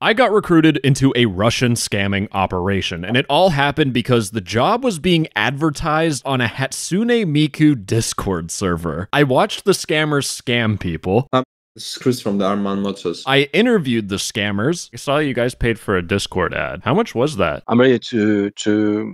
I got recruited into a Russian scamming operation, and it all happened because the job was being advertised on a Hatsune Miku Discord server. I watched the scammers scam people. This is Chris from the Arman Motors. I interviewed the scammers. I saw you guys paid for a Discord ad. How much was that? I'm ready to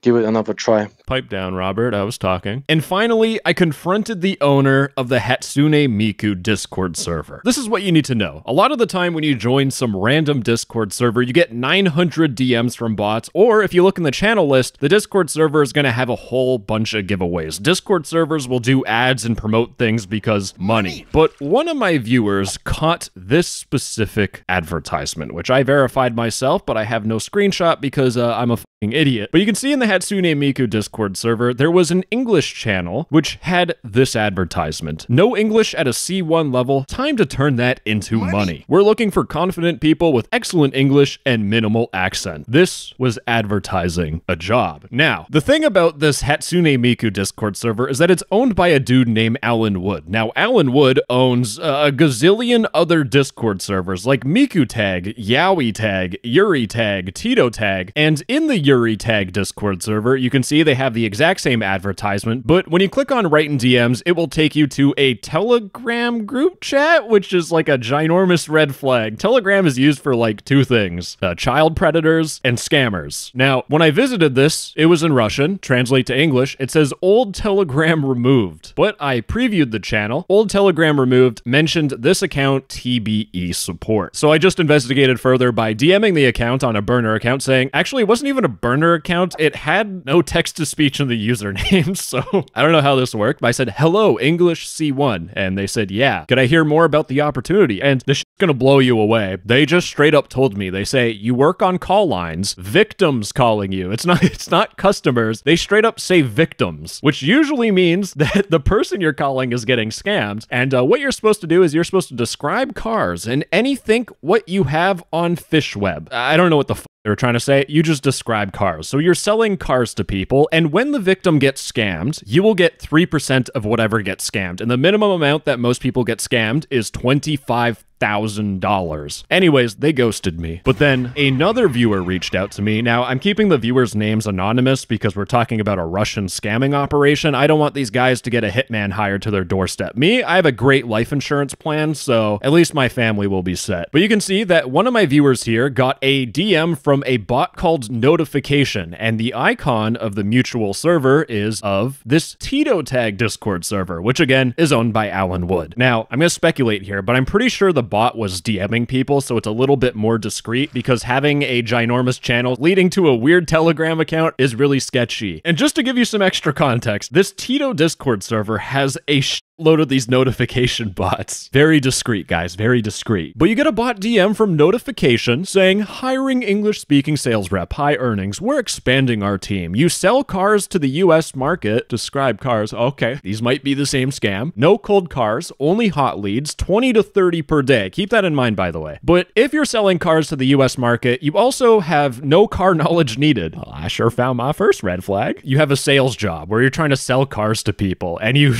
give it another try. Pipe down, Robert. I was talking. And finally, I confronted the owner of the Hatsune Miku Discord server. This is what you need to know. A lot of the time when you join some random Discord server, you get 900 DMs from bots, or if you look in the channel list, the Discord server is going to have a whole bunch of giveaways. Discord servers will do ads and promote things because money. But one of my viewers caught this specific advertisement, which I verified myself, but I have no screenshot because I'm a fucking idiot. But you can see in the Hatsune Miku Discord server, there was an English channel which had this advertisement. No English at a C1 level, time to turn that into money. We're looking for confident people with excellent English and minimal accent. This was advertising a job. Now, the thing about this Hatsune Miku Discord server is that it's owned by a dude named Alan Wood. Now, Alan Wood owns a gazillion other Discord servers like Miku Tag, Yaoi Tag, Yuri Tag, Tito Tag, and in the Yuri Tag Discord server, you can see they have the exact same advertisement, but when you click on Write in DMs, it will take you to a Telegram group chat, which is like a ginormous red flag. Telegram is used for like two things, child predators and scammers. Now, when I visited this, it was in Russian, translate to English, it says old Telegram removed, but I previewed the channel, old Telegram removed, mentioned this account TBE support. So I just investigated further by DMing the account on a burner account saying, actually, it wasn't even a burner account. It had no text-to-speech in the username, so I don't know how this worked, but I said, hello, English C1, and they said, yeah. Could I hear more about the opportunity? And this shit's gonna blow you away. They just straight up told me, they say, you work on call lines, victims calling you. It's not customers. They straight up say victims, which usually means that the person you're calling is getting scammed, and what you're supposed to do is you're supposed to describe cars and anything what you have on Fishweb. I don't know what the f they were trying to say. You just describe cars. So you're selling cars to people, and when the victim gets scammed, you will get 3% of whatever gets scammed. And the minimum amount that most people get scammed is $25,000. Anyways, they ghosted me. But then another viewer reached out to me. Now, I'm keeping the viewers' names anonymous because we're talking about a Russian scamming operation. I don't want these guys to get a hitman hired to their doorstep. Me, I have a great life insurance plan, so at least my family will be set. But you can see that one of my viewers here got a DM from a bot called Notification, and the icon of the mutual server is of this Tito Tag Discord server, which again is owned by Alan Wood. Now, I'm going to speculate here, but I'm pretty sure the bot was DMing people, so it's a little bit more discreet because having a ginormous channel leading to a weird Telegram account is really sketchy. And just to give you some extra context, this Tito Discord server has a load of these notification bots. Very discreet, guys, very discreet. But you get a bot DM from Notification saying, hiring English-speaking sales rep, high earnings, we're expanding our team. You sell cars to the US market, describe cars, okay, these might be the same scam. No cold cars, only hot leads, 20 to 30 per day. Keep that in mind, by the way. But if you're selling cars to the US market, you also have no car knowledge needed. Well, I sure found my first red flag. You have a sales job where you're trying to sell cars to people, and you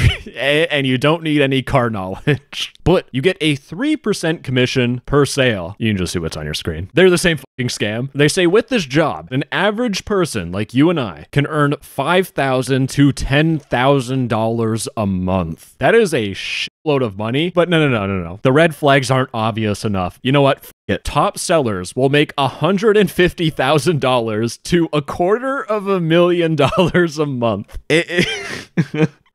don't need any car knowledge. But you get a 3% commission per sale. You can just see what's on your screen. They're the same fucking scam. They say with this job, an average person like you and I can earn $5,000 to $10,000 a month. That is a shitload of money. But no. The red flags aren't obvious enough. You know what? F it. Top sellers will make $150,000 to $250,000 a month.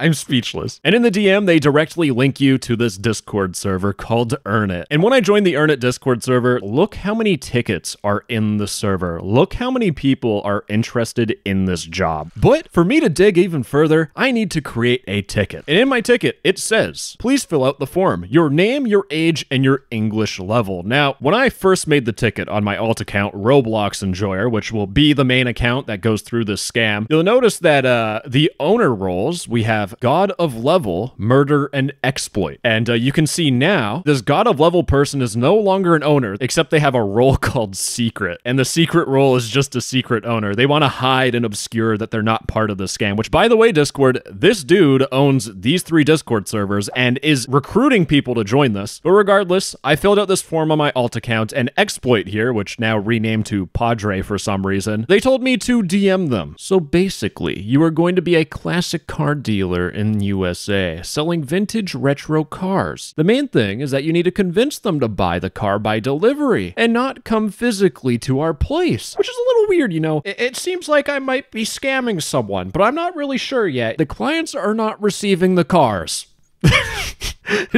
I'm speechless. And in the DM, they directly link you to this Discord server called Earn It. And when I joined the Earn It Discord server, look how many tickets are in the server. Look how many people are interested in this job. But for me to dig even further, I need to create a ticket. And in my ticket, it says, please fill out the form, your name, your age, and your English level. Now, when I first made the ticket on my alt account, Roblox Enjoyer, which will be the main account that goes through this scam, you'll notice that the owner roles, we have have God of Level, Murder, and Exploit. And you can see now, this God of Level person is no longer an owner, except they have a role called Secret. And the secret role is just a secret owner. They want to hide and obscure that they're not part of the scam, which, by the way, Discord, this dude owns these 3 Discord servers and is recruiting people to join this. But regardless, I filled out this form on my alt account, and Exploit here, which now renamed to Padre for some reason, they told me to DM them. So basically, you are going to be a classic car dealer in USA, selling vintage retro cars. The main thing is that you need to convince them to buy the car by delivery and not come physically to our place, which is a little weird, you know. It seems like I might be scamming someone, but I'm not really sure yet. The clients are not receiving the cars.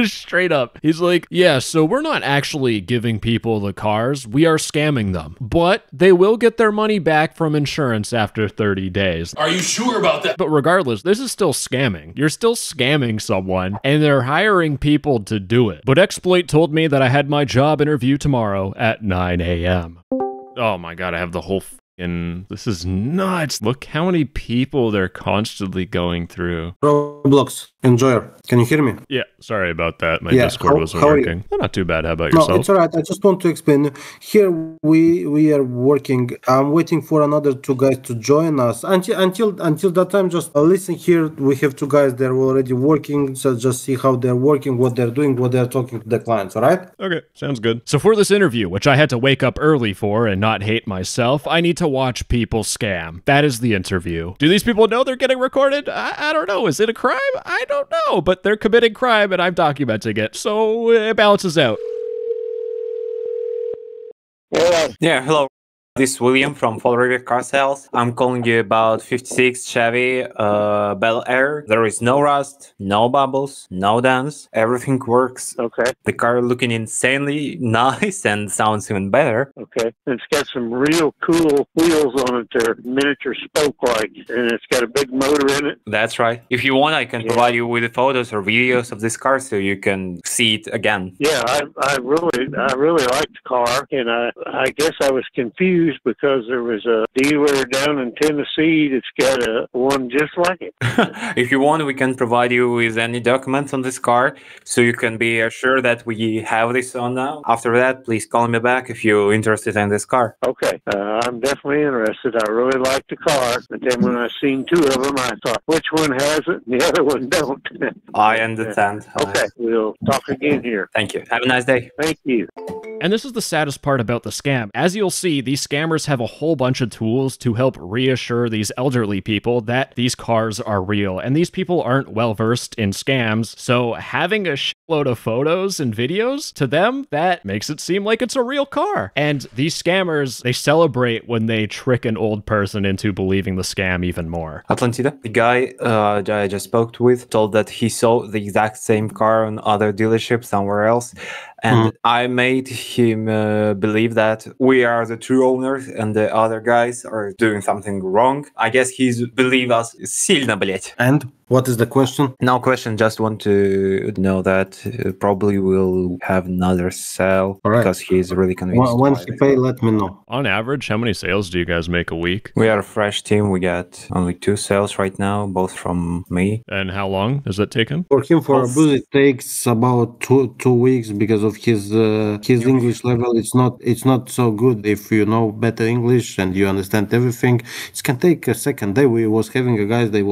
Straight up. He's like, yeah, so we're not actually giving people the cars. We are scamming them. But they will get their money back from insurance after 30 days. Are you sure about that? But regardless, this is still scamming. You're still scamming someone, and they're hiring people to do it. But Exploit told me that I had my job interview tomorrow at 9 a.m. Oh my god, I have the whole this is nuts. Look how many people they're constantly going through. Roblox enjoyer. Can you hear me? Yeah, sorry about that. My Discord wasn't working. Not too bad. How about yourself? No, it's all right. I just want to explain. Here we are working. I'm waiting for another 2 guys to join us. Until that time, just listen here. We have 2 guys. They're already working. So just see how they're working, what they're doing, what they're talking to the clients. All right? Okay, sounds good. So for this interview, which I had to wake up early for and not hate myself, I need to watch people scam. That is the interview. Do these people know they're getting recorded? I don't know. Is it a crime? I don't know, but they're committing crime and I'm documenting it, so it balances out. Yeah, hello. This is William from Fall River Car Sales. I'm calling you about 56 Chevy Bel Air. There is no rust, no bubbles, no dents. Everything works. Okay. The car looking insanely nice and sounds even better. Okay. It's got some real cool wheels on it. They're miniature spoke-like, and it's got a big motor in it. That's right. If you want, I can provide you with the photos or videos of this car so you can see it again. Yeah, I really like the car, and I guess I was confused because there was a dealer down in Tennessee that's got one just like it. If you want, we can provide you with any documents on this car so you can be assured that we have this on now. After that, please call me back if you're interested in this car. Okay, I'm definitely interested. I really like the car, but then when I seen 2 of them, I thought, which one has it and the other one don't? I understand. Okay, we'll talk again here. Thank you. Have a nice day. Thank you. And this is the saddest part about the scam. As you'll see, these scammers have a whole bunch of tools to help reassure these elderly people that these cars are real. And these people aren't well versed in scams, so having a shitload of photos and videos, to them, that makes it seem like it's a real car. And these scammers, they celebrate when they trick an old person into believing the scam even more. Atlantida, the guy that I just spoke with told that he saw the exact same car on other dealerships somewhere else. And I made him believe that we are the true owners and the other guys are doing something wrong. I guess he's believe us сильно, блять. And what is the question? No question, just want to know that probably we'll have another sale because he's really convinced. When he pay, let me know. On average, how many sales do you guys make a week? We are a fresh team. We got only 2 sales right now, both from me. And how long has that taken? For him, for a boost, it takes about two weeks because of his English level. It's not so good. If you know better English and you understand everything, it can take a second day. We was having a guys, they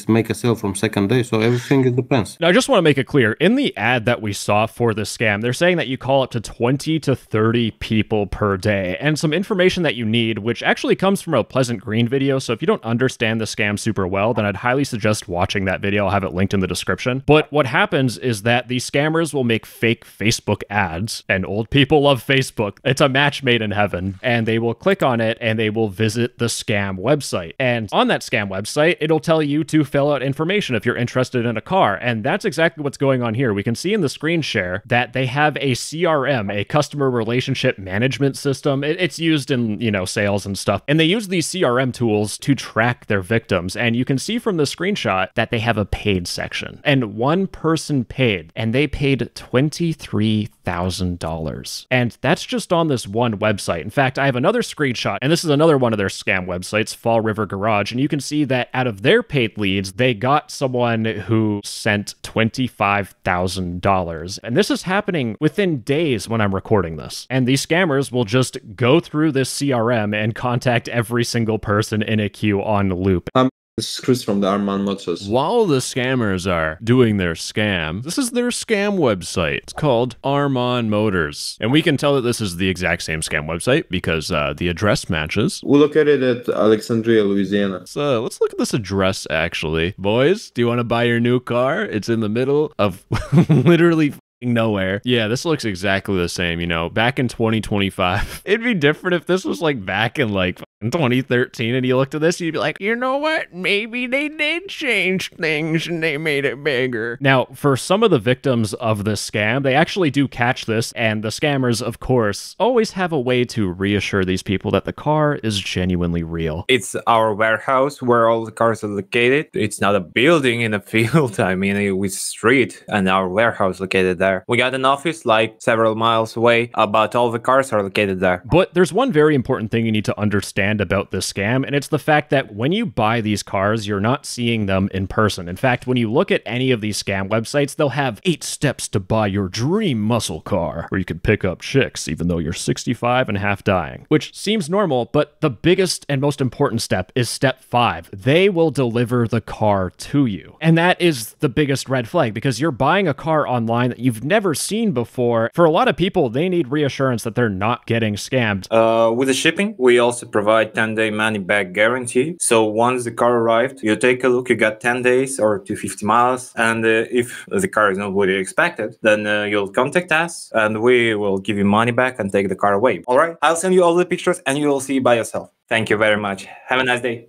make a sale from second day, so everything it depends. Now, I just want to make it clear, in the ad that we saw for this scam, they're saying that you call up to 20 to 30 people per day, and some information that you need, which actually comes from a Pleasant Green video, so if you don't understand the scam super well, then I'd highly suggest watching that video. I'll have it linked in the description. But what happens is that these scammers will make fake Facebook ads, and old people love Facebook. It's a match made in heaven, and they will click on it, and they will visit the scam website. And on that scam website, it'll tell you to fill out information if you're interested in a car. And that's exactly what's going on here. We can see in the screen share that they have a CRM, a customer relationship management system. It's used in, sales and stuff. And they use these CRM tools to track their victims. And you can see from the screenshot that they have a paid section. And one person paid, and they paid $23,000. And that's just on this one website. In fact, I have another screenshot, and this is another one of their scam websites, Fall River Garage. And you can see that out of their paid leads, they got caught someone who sent $25,000. And this is happening within days when I'm recording this. And these scammers will just go through this CRM and contact every single person in a queue on loop. This is Chris from the Arman Motors. While the scammers are doing their scam, this is their scam website. It's called Arman Motors. And we can tell that this is the exact same scam website because the address matches. We located at Alexandria, Louisiana. So let's look at this address, actually. Boys, do you want to buy your new car? It's in the middle of literally nowhere. Yeah, this looks exactly the same, you know, back in 2025. It'd be different if this was like back in like 2013 and you looked at this and you'd be like, you know what, maybe they did change things and they made it bigger. Now, for some of the victims of this scam, they actually do catch this, and the scammers, of course, always have a way to reassure these people that the car is genuinely real. It's our warehouse where all the cars are located. It's not a building in a field. I mean, with street and our warehouse located there. We got an office like several miles away, but all the cars are located there. But there's one very important thing you need to understand about this scam, and it's the fact that when you buy these cars, you're not seeing them in person. In fact, when you look at any of these scam websites, they'll have 8 steps to buy your dream muscle car, where you can pick up chicks even though you're 65 and half dying, which seems normal, but the biggest and most important step is step 5. They will deliver the car to you. And that is the biggest red flag, because you're buying a car online that you've never seen before. For a lot of people, they need reassurance that they're not getting scammed. With the shipping, we also provide 10-day money-back guarantee. So once the car arrived, you take a look, you got 10 days or 250 miles. And if the car is not what you expected, then you'll contact us and we will give you money back and take the car away. All right? I'll send you all the pictures and you will see by yourself. Thank you very much. Have a nice day.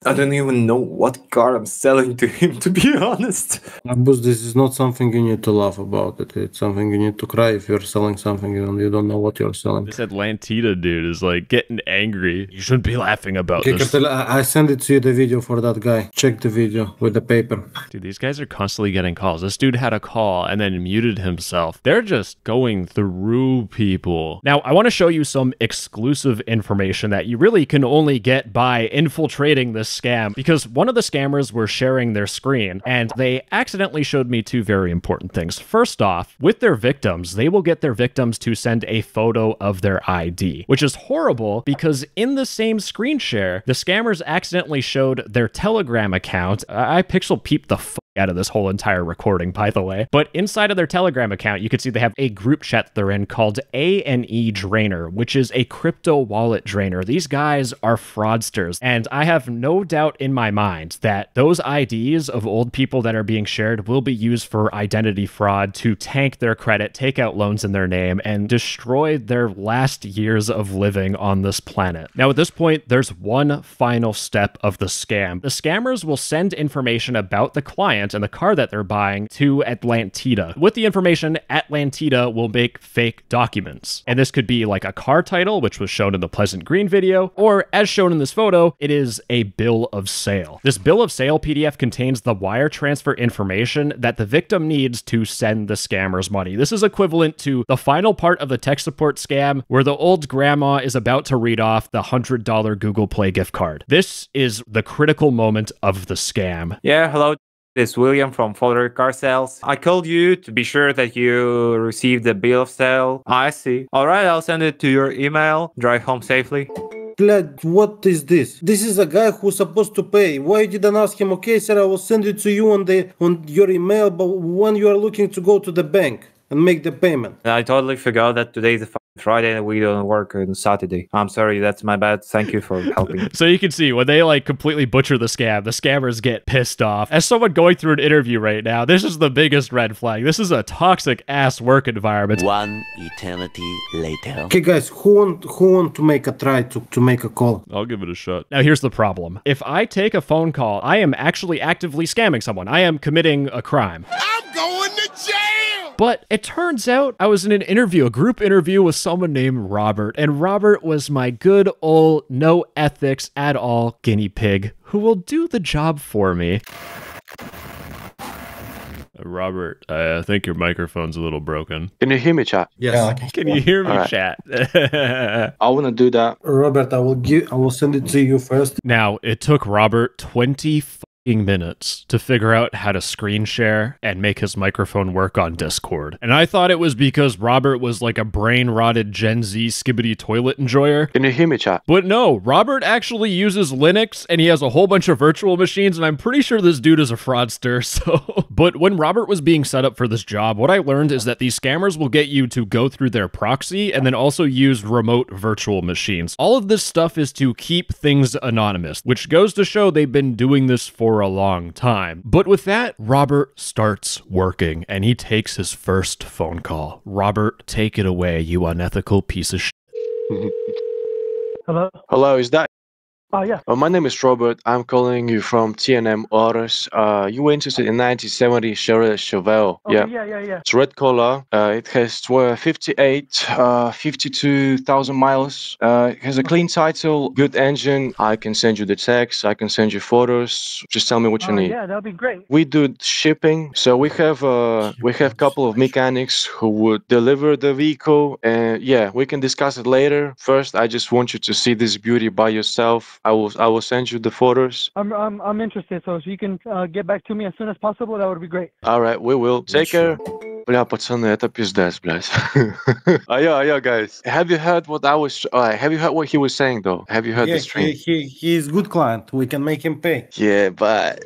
I don't even know what car I'm selling to him, to be honest. Abus, this is not something you need to laugh about. It's something you need to cry if you're selling something and you don't know what you're selling. This Atlantida dude is like getting angry. You shouldn't be laughing about Okay, this. Cartel, I send it to you, the video for that guy. Check the video with the paper. Dude, these guys are constantly getting calls. This dude had a call and then muted himself. They're just going through people. Now, I want to show you some exclusive information that you really can only get by infiltrating this scam, because one of the scammers were sharing their screen and they accidentally showed me 2 very important things. First off, with their victims, they will get their victims to send a photo of their ID, which is horrible because in the same screen share, the scammers accidentally showed their Telegram account. I pixel peeped the out of this whole entire recording, by the way. But inside of their Telegram account, you can see they have a group chat that they're in called A&E Drainer, which is a crypto wallet drainer. These guys are fraudsters, and I have no doubt in my mind that those IDs of old people that are being shared will be used for identity fraud to tank their credit, take out loans in their name, and destroy their last years of living on this planet. Now, at this point, there's one final step of the scam. The scammers will send information about the client and the car that they're buying to Atlantida. With the information, Atlantida will make fake documents. And this could be like a car title, which was shown in the Pleasant Green video, or as shown in this photo, it is a bill of sale. This bill of sale PDF contains the wire transfer information that the victim needs to send the scammers money. This is equivalent to the final part of the tech support scam where the old grandma is about to read off the $100 Google Play gift card. This is the critical moment of the scam. Yeah, hello. It's William from Folder Car Sales. I called you to be sure that you received the bill of sale. I see. All right, I'll send it to your email. Drive home safely. Glad, what is this? This is a guy who's supposed to pay. Why you didn't ask him? Okay, sir, I will send it to you on your email, but when you are looking to go to the bank and make the payment. I totally forgot that today is Friday and we don't work on Saturday. I'm sorry, that's my bad. Thank you for helping. So you can see when they like completely butcher the scam, the scammers get pissed off. As someone going through an interview right now, this is the biggest red flag. This is a toxic ass work environment. One eternity later. Okay, guys, who want to make a try to make a call? I'll give it a shot. Now here's the problem. If I take a phone call, I am actually actively scamming someone. I am committing a crime. I'm going to jail! But it turns out I was in an interview, a group interview with someone named Robert, and Robert was my good old no ethics at all guinea pig who will do the job for me. Robert, I think your microphone's a little broken. Can you hear me, chat? Yes. Can you hear me, All right. chat? I want to do that. Robert, I will send it to you first. Now, it took Robert 20 minutes to figure out how to screen share and make his microphone work on Discord. And I thought it was because Robert was like a brain-rotted Gen Z skibbity toilet enjoyer. Can you hear me, chat? But no, Robert actually uses Linux and he has a whole bunch of virtual machines, and I'm pretty sure this dude is a fraudster, so... But when Robert was being set up for this job, what I learned is that these scammers will get you to go through their proxy and then also use remote virtual machines. All of this stuff is to keep things anonymous, which goes to show they've been doing this for a long time. But with that, Robert starts working and he takes his first phone call. Robert, take it away, you unethical piece of shit. Hello? Hello, is that? Oh, yeah. My name is Robert. I'm calling you from TNM Autos. You were interested in 1970 Chevrolet Chevelle. Okay, yeah. It's red color. It has 52,000 miles. It has a clean title, good engine. I can send you the text. I can send you photos. Just tell me what you need. Yeah, that'd be great. We do shipping, so we have a couple of mechanics who would deliver the vehicle, and yeah, we can discuss it later. First, I just want you to see this beauty by yourself. I will send you the photos. I'm interested, so if you can get back to me as soon as possible, that would be great. All right, we will. Take care. Бля, пацаны, это пиздец, блядь. Yo, guys. Have you heard what he was saying, though? Have you heard the stream? He is good client. We can make him pay. Yeah, but...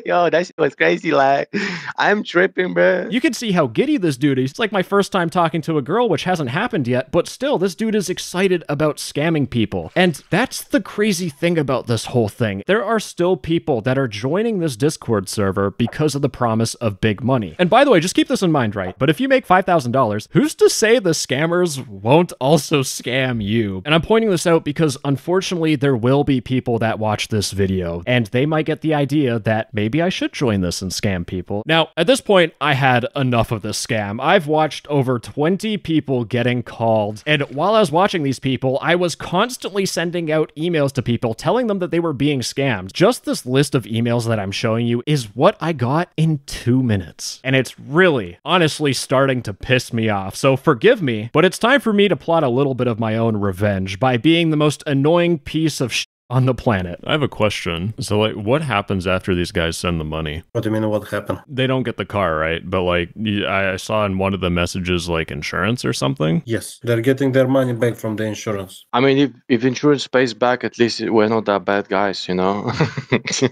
Yo, that shit was crazy, like... I'm tripping, bro. You can see how giddy this dude is. It's like my first time talking to a girl, which hasn't happened yet, but still, this dude is excited about scamming people. And that's the crazy thing about this whole thing. There are still people that are joining this Discord server because of the promise of big money. And by the way, just keep this in mind, right? But if you make $5,000, who's to say the scammers won't also scam you? And I'm pointing this out because unfortunately, there will be people that watch this video, and they might get the idea that maybe I should join this and scam people. Now, at this point, I had enough of this scam. I've watched over 20 people getting called, and while I was watching these people, I was constantly sending out emails to people telling them that they were being scammed. Just this list of emails that I'm showing you is what I got in 2 minutes. And it's really, honestly starting to piss me off. So forgive me, but it's time for me to plot a little bit of my own revenge by being the most annoying piece of shit on the planet. I have a question. So, like, what happens after these guys send the money? What do you mean, what happened? They don't get the car, right? But, like, I saw in one of the messages, like, insurance or something? Yes, they're getting their money back from the insurance. I mean, if insurance pays back, at least we're not that bad guys, you know?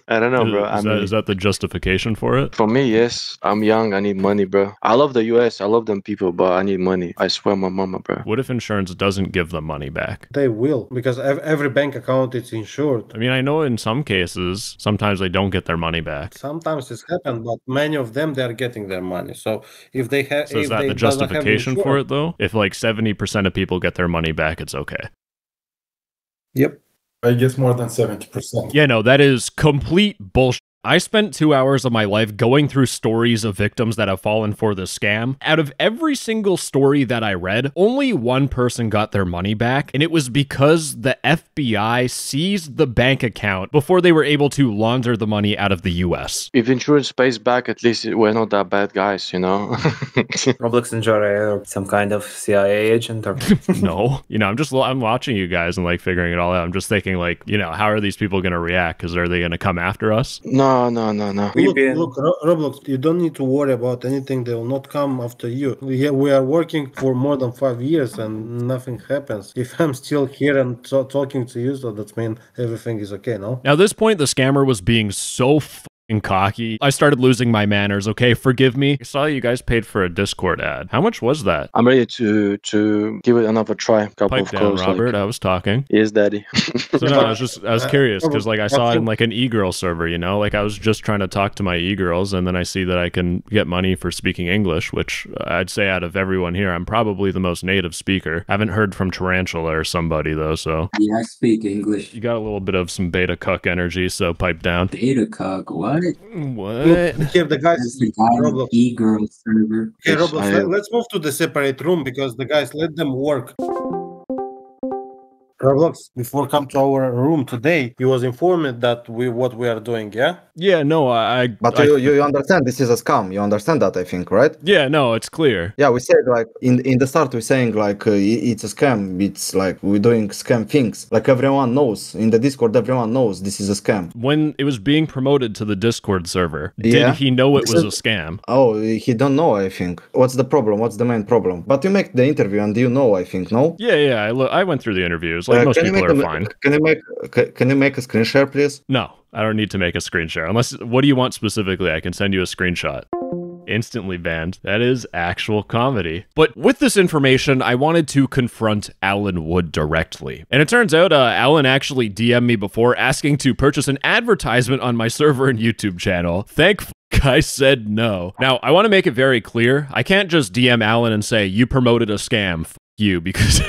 I don't know, bro. Is that the justification for it? For me, yes. I'm young. I need money, bro. I love the US. I love them people, but I need money. I swear my mama, bro. What if insurance doesn't give them money back? They will, because every bank account is insured. I mean, I know in some cases, sometimes they don't get their money back. Sometimes it's happened, but many of them, they're getting their money. So if they have... So is that the justification for it, though? If like 70% of people get their money back, it's okay. Yep. I guess more than 70%. Yeah, no, that is complete bullshit. I spent 2 hours of my life going through stories of victims that have fallen for this scam. Out of every single story that I read, only one person got their money back, and it was because the FBI seized the bank account before they were able to launder the money out of the US. If insurance pays back, at least we're not that bad guys, you know? Roblox enjoyer or some kind of CIA agent or... No. You know, I'm watching you guys and like figuring it all out. I'm just thinking like, you know, how are these people going to react? Because are they going to come after us? No. Look, Roblox, you don't need to worry about anything. They will not come after you. We are working for more than 5 years and nothing happens. If I'm still here and talking to you, so that means everything is okay, no? Now, at this point, the scammer was being so and cocky. I started losing my manners. Okay, forgive me. I saw you guys paid for a Discord ad. How much was that? I'm ready to give it another try. Pipe down, Robert. Like... I was talking. Yes, daddy. So no, I was curious because like I saw it in like an e-girl server, you know, like I was just trying to talk to my e-girls and then I see that I can get money for speaking English, which I'd say out of everyone here, I'm probably the most native speaker. I haven't heard from Tarantula or somebody though, so. Yeah, I speak English. You got a little bit of some beta cuck energy, so pipe down. Beta cuck, what? What? Look, here the guys. That's the guy e-girl server. Okay, Roblox, let's move to the separate room because the guys, let them work. Roblox, before come to our room today, he was informed that what we are doing, yeah? Yeah, no, But you understand this is a scam. You understand that, I think, right? Yeah, no, it's clear. Yeah, we said like in the start we're saying like it's a scam. It's like we're doing scam things. Like everyone knows in the Discord, everyone knows this is a scam. When it was being promoted to the Discord server, Yeah. did he know it was a scam? Oh, he don't know, I think. What's the problem? What's the main problem? But you make the interview and you know, I think, no? Yeah, I went through the interviews. Like most people are fine. Can you make a screen share, please? No, I don't need to make a screen share. Unless, what do you want specifically? I can send you a screenshot. Instantly banned. That is actual comedy. But with this information, I wanted to confront Alan Wood directly. And it turns out Alan actually DM'd me before asking to purchase an advertisement on my server and YouTube channel. Thank I said no. Now, I want to make it very clear. I can't just DM Alan and say, you promoted a scam, f you, because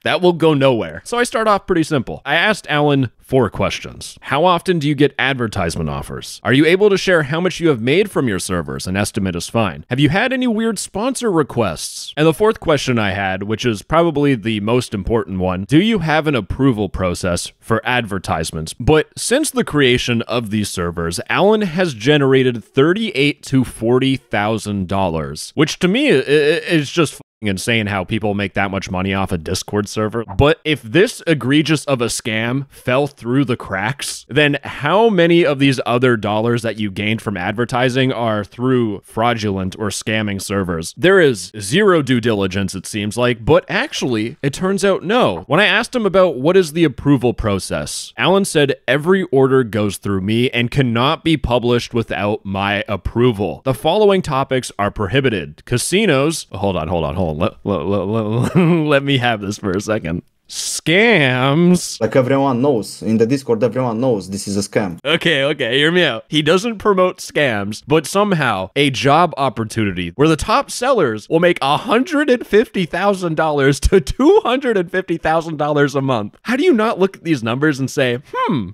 that will go nowhere. So I start off pretty simple. I asked Alan 4 questions. How often do you get advertisement offers? Are you able to share how much you have made from your servers? An estimate is fine. Have you had any weird sponsor requests? And the 4th question I had, which is probably the most important one, do you have an approval process for advertisements? But since the creation of these servers, Alan has generated $38,000 to $40,000, which to me is just insane how people make that much money off a Discord server. But if this egregious of a scam fell through the cracks, then how many of these other dollars that you gained from advertising are through fraudulent or scamming servers? There is zero due diligence, it seems like, but actually, it turns out no. When I asked him about what is the approval process, Alan said every order goes through me and cannot be published without my approval. The following topics are prohibited. Casinos, hold on. Let me have this for a second. Scams. Like everyone knows. In the Discord, everyone knows this is a scam. Okay, hear me out. He doesn't promote scams, but somehow a job opportunity where the top sellers will make $150,000 to $250,000 a month. How do you not look at these numbers and say,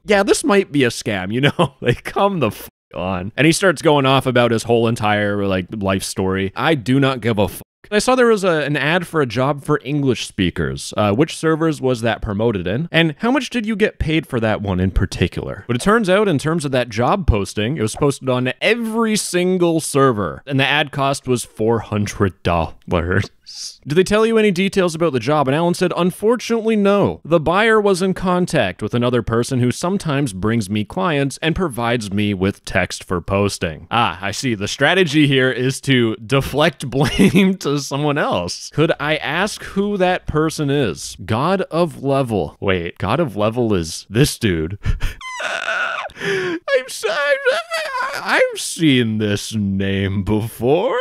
yeah, this might be a scam, you know? Like, come the f on. And he starts going off about his whole entire, like, life story. I do not give a f. I saw there was an ad for a job for English speakers. Which servers was that promoted in? And how much did you get paid for that one in particular? But it turns out, in terms of that job posting, it was posted on every single server. And the ad cost was $400. Did they tell you any details about the job? And Alan said, unfortunately, no. The buyer was in contact with another person who sometimes brings me clients and provides me with text for posting. Ah, I see. The strategy here is to deflect blame to someone else. Could I ask who that person is? God of Level. Wait, God of Level is this dude. I've seen this name before.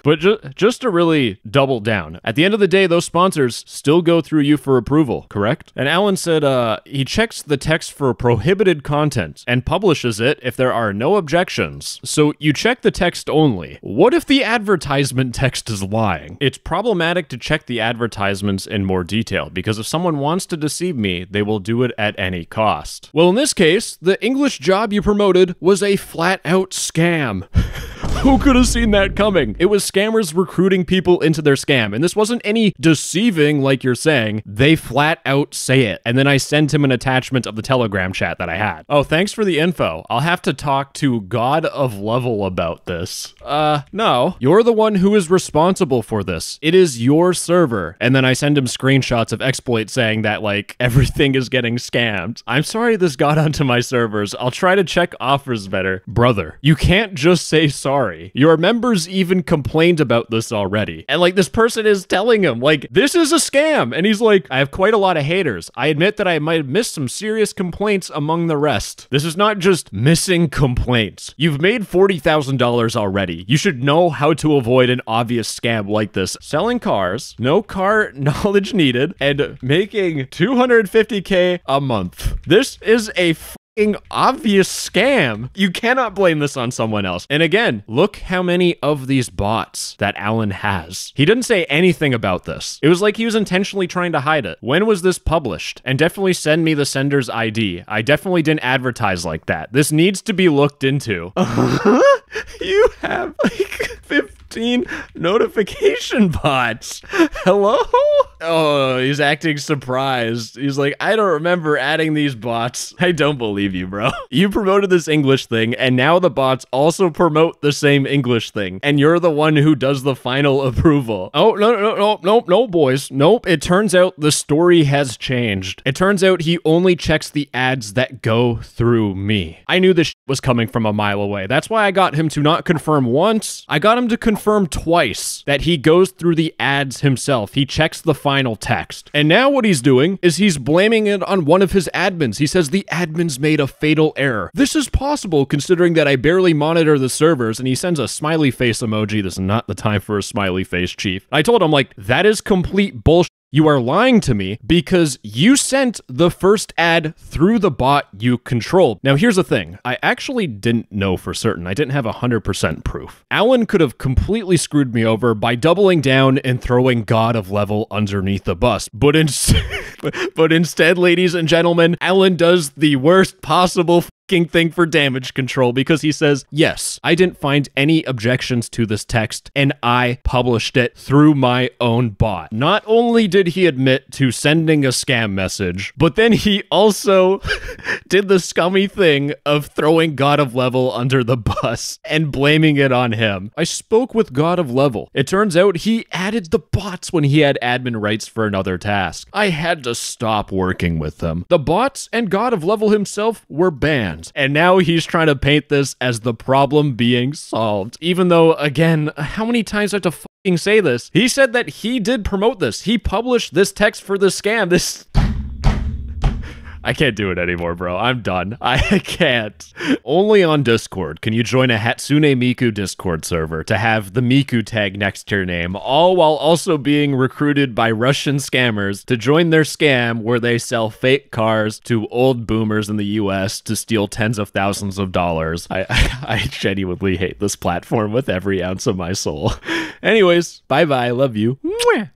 But just to really double down, at the end of the day, those sponsors still go through you for approval, correct? And Alan said he checks the text for prohibited content and publishes it if there are no objections. So you check the text only. What if the advertisement text is lying? It's problematic to check the advertisements in more detail, because if someone wants to deceive me, they will do it at any cost. Well, in this case, the English job you promoted was a flat-out scam. Who could have seen that coming? It was scammers recruiting people into their scam. And this wasn't any deceiving like you're saying. They flat out say it. And then I sent him an attachment of the Telegram chat that I had. Oh, thanks for the info. I'll have to talk to God of Level about this. No. You're the one who is responsible for this. It is your server. And then I send him screenshots of exploits saying that, like, everything is getting scammed. I'm sorry this got onto my servers. I'll try to check offers better. Brother, you can't just say sorry. Your members even complained about this already. And like this person is telling him like, this is a scam. And he's like, I have quite a lot of haters. I admit that I might have missed some serious complaints among the rest. This is not just missing complaints. You've made $40,000 already. You should know how to avoid an obvious scam like this. Selling cars, no car knowledge needed, and making $250K a month. This is a obvious scam. You cannot blame this on someone else. And again, look how many of these bots that Alan has. He didn't say anything about this. It was like he was intentionally trying to hide it. When was this published? And definitely send me the sender's ID. I definitely didn't advertise like that. This needs to be looked into. You have like 15 notification bots. Hello? Oh, he's acting surprised. He's like, I don't remember adding these bots. I don't believe you, bro. You promoted this English thing, and now the bots also promote the same English thing, and you're the one who does the final approval. Oh, no, boys. Nope. It turns out the story has changed. It turns out he only checks the ads that go through me. I knew this was coming from a mile away. That's why I got him to not confirm once. I got him to confirm twice that he goes through the ads himself. He checks the final text. And now what he's doing is he's blaming it on one of his admins. He says the admins made a fatal error. This is possible considering that I barely monitor the servers, and he sends a smiley face emoji. This is not the time for a smiley face, chief. I told him, like, that is complete bullshit. You are lying to me because you sent the first ad through the bot you controlled. Now, here's the thing. I actually didn't know for certain. I didn't have 100% proof. Alan could have completely screwed me over by doubling down and throwing God of Level underneath the bus. But instead, ladies and gentlemen, Alan does the worst possible thing for damage control because he says, yes, I didn't find any objections to this text and I published it through my own bot. Not only did he admit to sending a scam message, but then he also did the scummy thing of throwing God of Level under the bus and blaming it on him. I spoke with God of Level. It turns out he added the bots when he had admin rights for another task. I had to stop working with them. The bots and God of Level himself were banned. And now he's trying to paint this as the problem being solved. Even though, again, how many times do I have to fucking say this? He said that he did promote this. He published this text for the scam. I can't do it anymore, bro. I'm done. I can't. Only on Discord can you join a Hatsune Miku Discord server to have the Miku tag next to your name, all while also being recruited by Russian scammers to join their scam where they sell fake cars to old boomers in the US to steal tens of thousands of dollars. I genuinely hate this platform with every ounce of my soul. Anyways, bye-bye. Love you. Mwah.